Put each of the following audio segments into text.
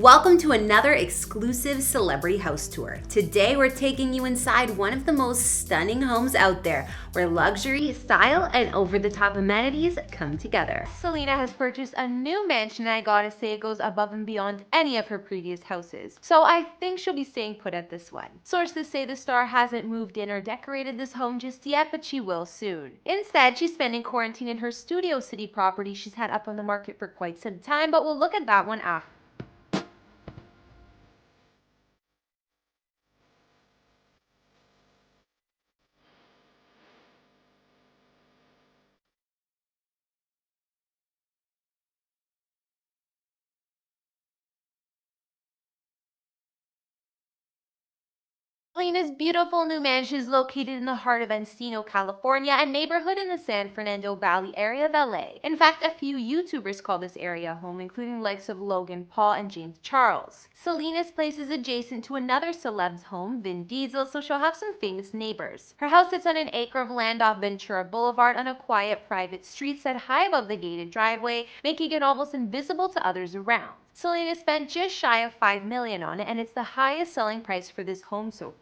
Welcome to another exclusive celebrity house tour. Today we're taking you inside one of the most stunning homes out there, where luxury, style, and over-the-top amenities come together. Selena has purchased a new mansion, and I gotta say it goes above and beyond any of her previous houses. So I think she'll be staying put at this one. Sources say the star hasn't moved in or decorated this home just yet, but she will soon. Instead, she's spending quarantine in her Studio City property she's had up on the market for quite some time, but we'll look at that one after. Selena's beautiful new mansion is located in the heart of Encino, California, a neighborhood in the San Fernando Valley area of LA. In fact, a few YouTubers call this area home, including likes of Logan Paul and James Charles. Selena's place is adjacent to another celeb's home, Vin Diesel, so she'll have some famous neighbors. Her house sits on an acre of land off Ventura Boulevard on a quiet, private street set high above the gated driveway, making it almost invisible to others around. Selena spent just shy of $5 million on it, and it's the highest selling price for this home so far.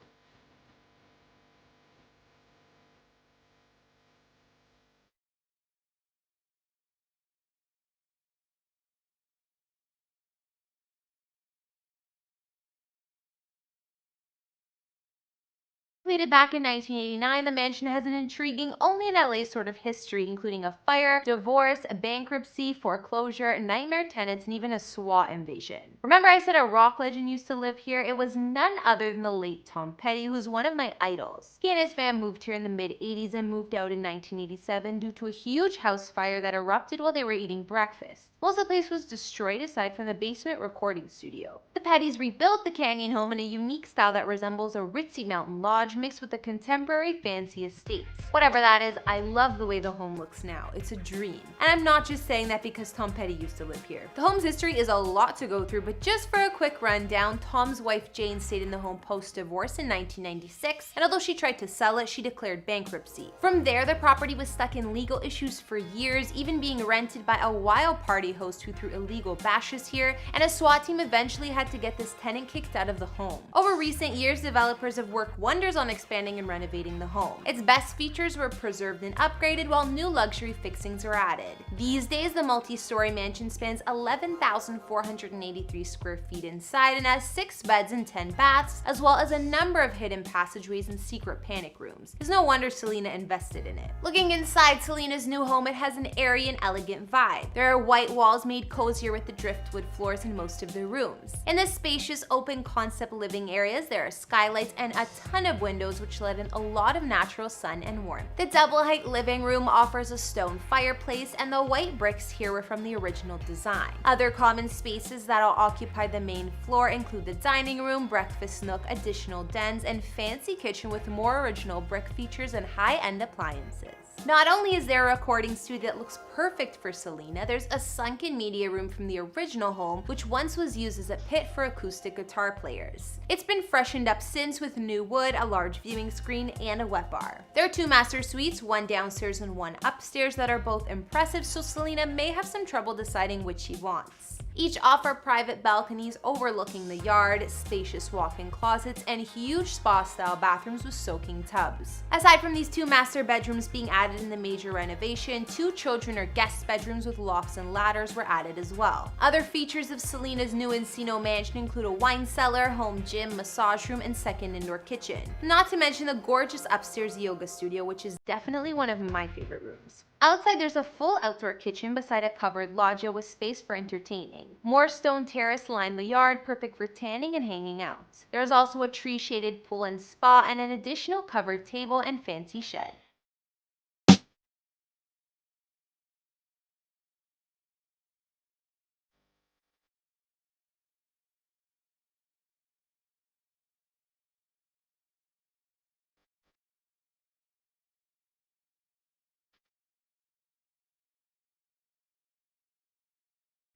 Completed back in 1989, the mansion has an intriguing, only in LA sort of history, including a fire, divorce, a bankruptcy, foreclosure, nightmare tenants, and even a SWAT invasion. Remember I said a rock legend used to live here? It was none other than the late Tom Petty, who's one of my idols. He and his fam moved here in the mid-80s and moved out in 1987 due to a huge house fire that erupted while they were eating breakfast. Most of the place was destroyed aside from the basement recording studio. The Pettys rebuilt the canyon home in a unique style that resembles a ritzy mountain lodge mixed with a contemporary fancy estates. Whatever that is, I love the way the home looks now. It's a dream. And I'm not just saying that because Tom Petty used to live here. The home's history is a lot to go through, but just for a quick rundown, Tom's wife Jane stayed in the home post-divorce in 1996, and although she tried to sell it, she declared bankruptcy. From there, the property was stuck in legal issues for years, even being rented by a wild party host who threw illegal bashes here, and a SWAT team eventually had to get this tenant kicked out of the home. Over recent years, developers have worked wonders on expanding and renovating the home. Its best features were preserved and upgraded, while new luxury fixings were added. These days, the multi-story mansion spans 11,483 square feet inside and has 6 beds and 10 baths, as well as a number of hidden passageways and secret panic rooms. It's no wonder Selena invested in it. Looking inside Selena's new home, it has an airy and elegant vibe. There are white walls made cozier with the driftwood floors in most of the rooms. In the spacious open concept living areas, there are skylights and a ton of windows which let in a lot of natural sun and warmth. The double-height living room offers a stone fireplace, and the white bricks here were from the original design. Other common spaces that'll occupy the main floor include the dining room, breakfast nook, additional dens, and fancy kitchen with more original brick features and high-end appliances. Not only is there a recording studio that looks perfect for Selena, there's a sunken media room from the original home, which once was used as a pit for acoustic guitar players. It's been freshened up since with new wood, a large viewing screen, and a wet bar. There are 2 master suites, one downstairs and one upstairs, that are both impressive, so Selena may have some trouble deciding which she wants. Each offer private balconies overlooking the yard, spacious walk-in closets, and huge spa-style bathrooms with soaking tubs. Aside from these 2 master bedrooms being added in the major renovation, 2 children or guest bedrooms with lofts and ladders were added as well. Other features of Selena's new Encino mansion include a wine cellar, home gym, massage room, and second indoor kitchen. Not to mention the gorgeous upstairs yoga studio, which is definitely one of my favorite rooms. Outside, there's a full outdoor kitchen beside a covered loggia with space for entertaining. More stone terrace line the yard, perfect for tanning and hanging out. There's also a tree-shaded pool and spa, and an additional covered table and fancy shed.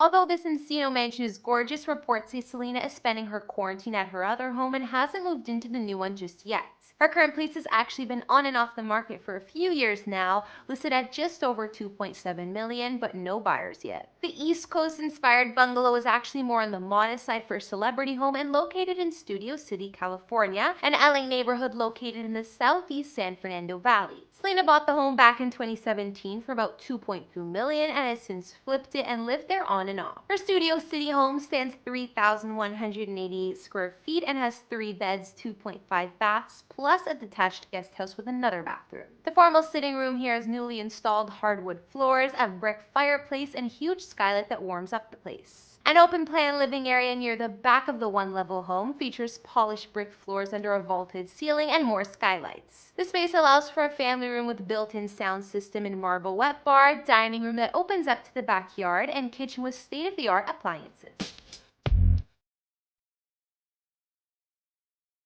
Although this Encino mansion is gorgeous, reports say Selena is spending her quarantine at her other home and hasn't moved into the new one just yet. Her current place has actually been on and off the market for a few years now, listed at just over $2.7 million, but no buyers yet. The East Coast inspired bungalow is actually more on the modest side for a celebrity home and located in Studio City, California, an LA neighborhood located in the southeast San Fernando Valley. Selena bought the home back in 2017 for about $2.2 million and has since flipped it and lived there on and off. Her Studio City home spans 3,188 square feet and has 3 beds, 2.5 baths, plus a detached guest house with another bathroom. The formal sitting room here has newly installed hardwood floors, a brick fireplace, and a huge skylight that warms up the place. An open-plan living area near the back of the one-level home features polished brick floors under a vaulted ceiling and more skylights. The space allows for a family room with built-in sound system and marble wet bar, dining room that opens up to the backyard, and kitchen with state-of-the-art appliances.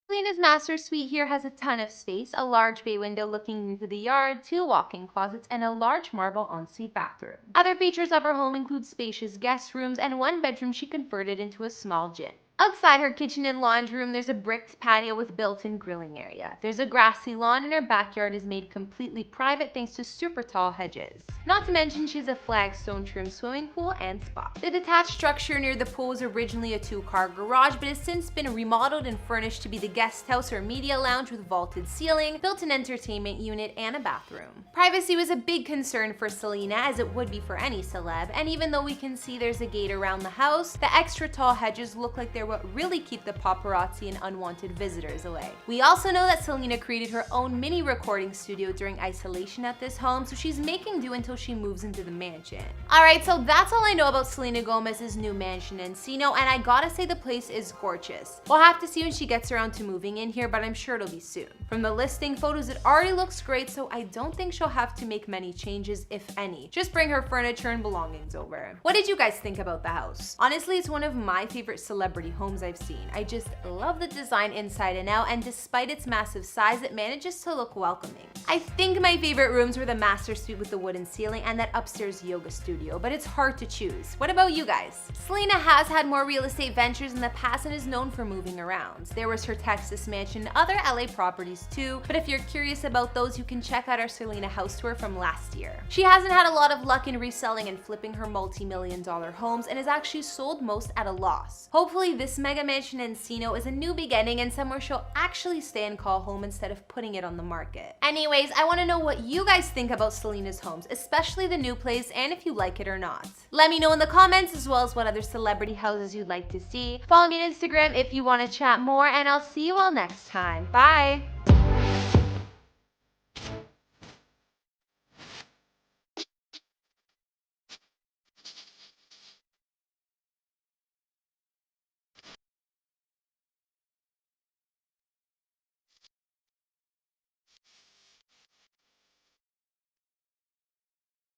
Selena's master suite here has a ton of space, a large bay window looking into the yard, 2 walk-in closets, and a large marble ensuite bathroom. Other features of her home include spacious guest rooms and one bedroom she converted into a small gym. Outside her kitchen and laundry room, there's a bricked patio with built-in grilling area. There's a grassy lawn and her backyard is made completely private thanks to super tall hedges. Not to mention she has a flagstone trim swimming pool and spa. The detached structure near the pool was originally a 2-car garage but has since been remodeled and furnished to be the guest house or media lounge with vaulted ceiling, built-in entertainment unit, and a bathroom. Privacy was a big concern for Selena, as it would be for any celeb, and even though we can see there's a gate around the house, the extra tall hedges look like they're what really keep the paparazzi and unwanted visitors away. We also know that Selena created her own mini recording studio during isolation at this home, so she's making do until she moves into the mansion. Alright, so that's all I know about Selena Gomez's new mansion in Encino, and I gotta say the place is gorgeous. We'll have to see when she gets around to moving in here, but I'm sure it'll be soon. From the listing photos, it already looks great, so I don't think she'll have to make many changes, if any. Just bring her furniture and belongings over. What did you guys think about the house? Honestly, it's one of my favorite celebrity homes I've seen. I just love the design inside and out, and despite its massive size, it manages to look welcoming. I think my favorite rooms were the master suite with the wooden ceiling and that upstairs yoga studio, but it's hard to choose. What about you guys? Selena has had more real estate ventures in the past and is known for moving around. There was her Texas mansion and other LA properties too, but if you're curious about those, you can check out our Selena house tour from last year. She hasn't had a lot of luck in reselling and flipping her multi-million-dollar homes and has actually sold most at a loss. Hopefully this mega mansion in Encino is a new beginning and somewhere she'll actually stay and call home instead of putting it on the market. Anyways, I want to know what you guys think about Selena's homes, especially the new place, and if you like it or not. Let me know in the comments, as well as what other celebrity houses you'd like to see. Follow me on Instagram if you want to chat more, and I'll see you all next time. Bye!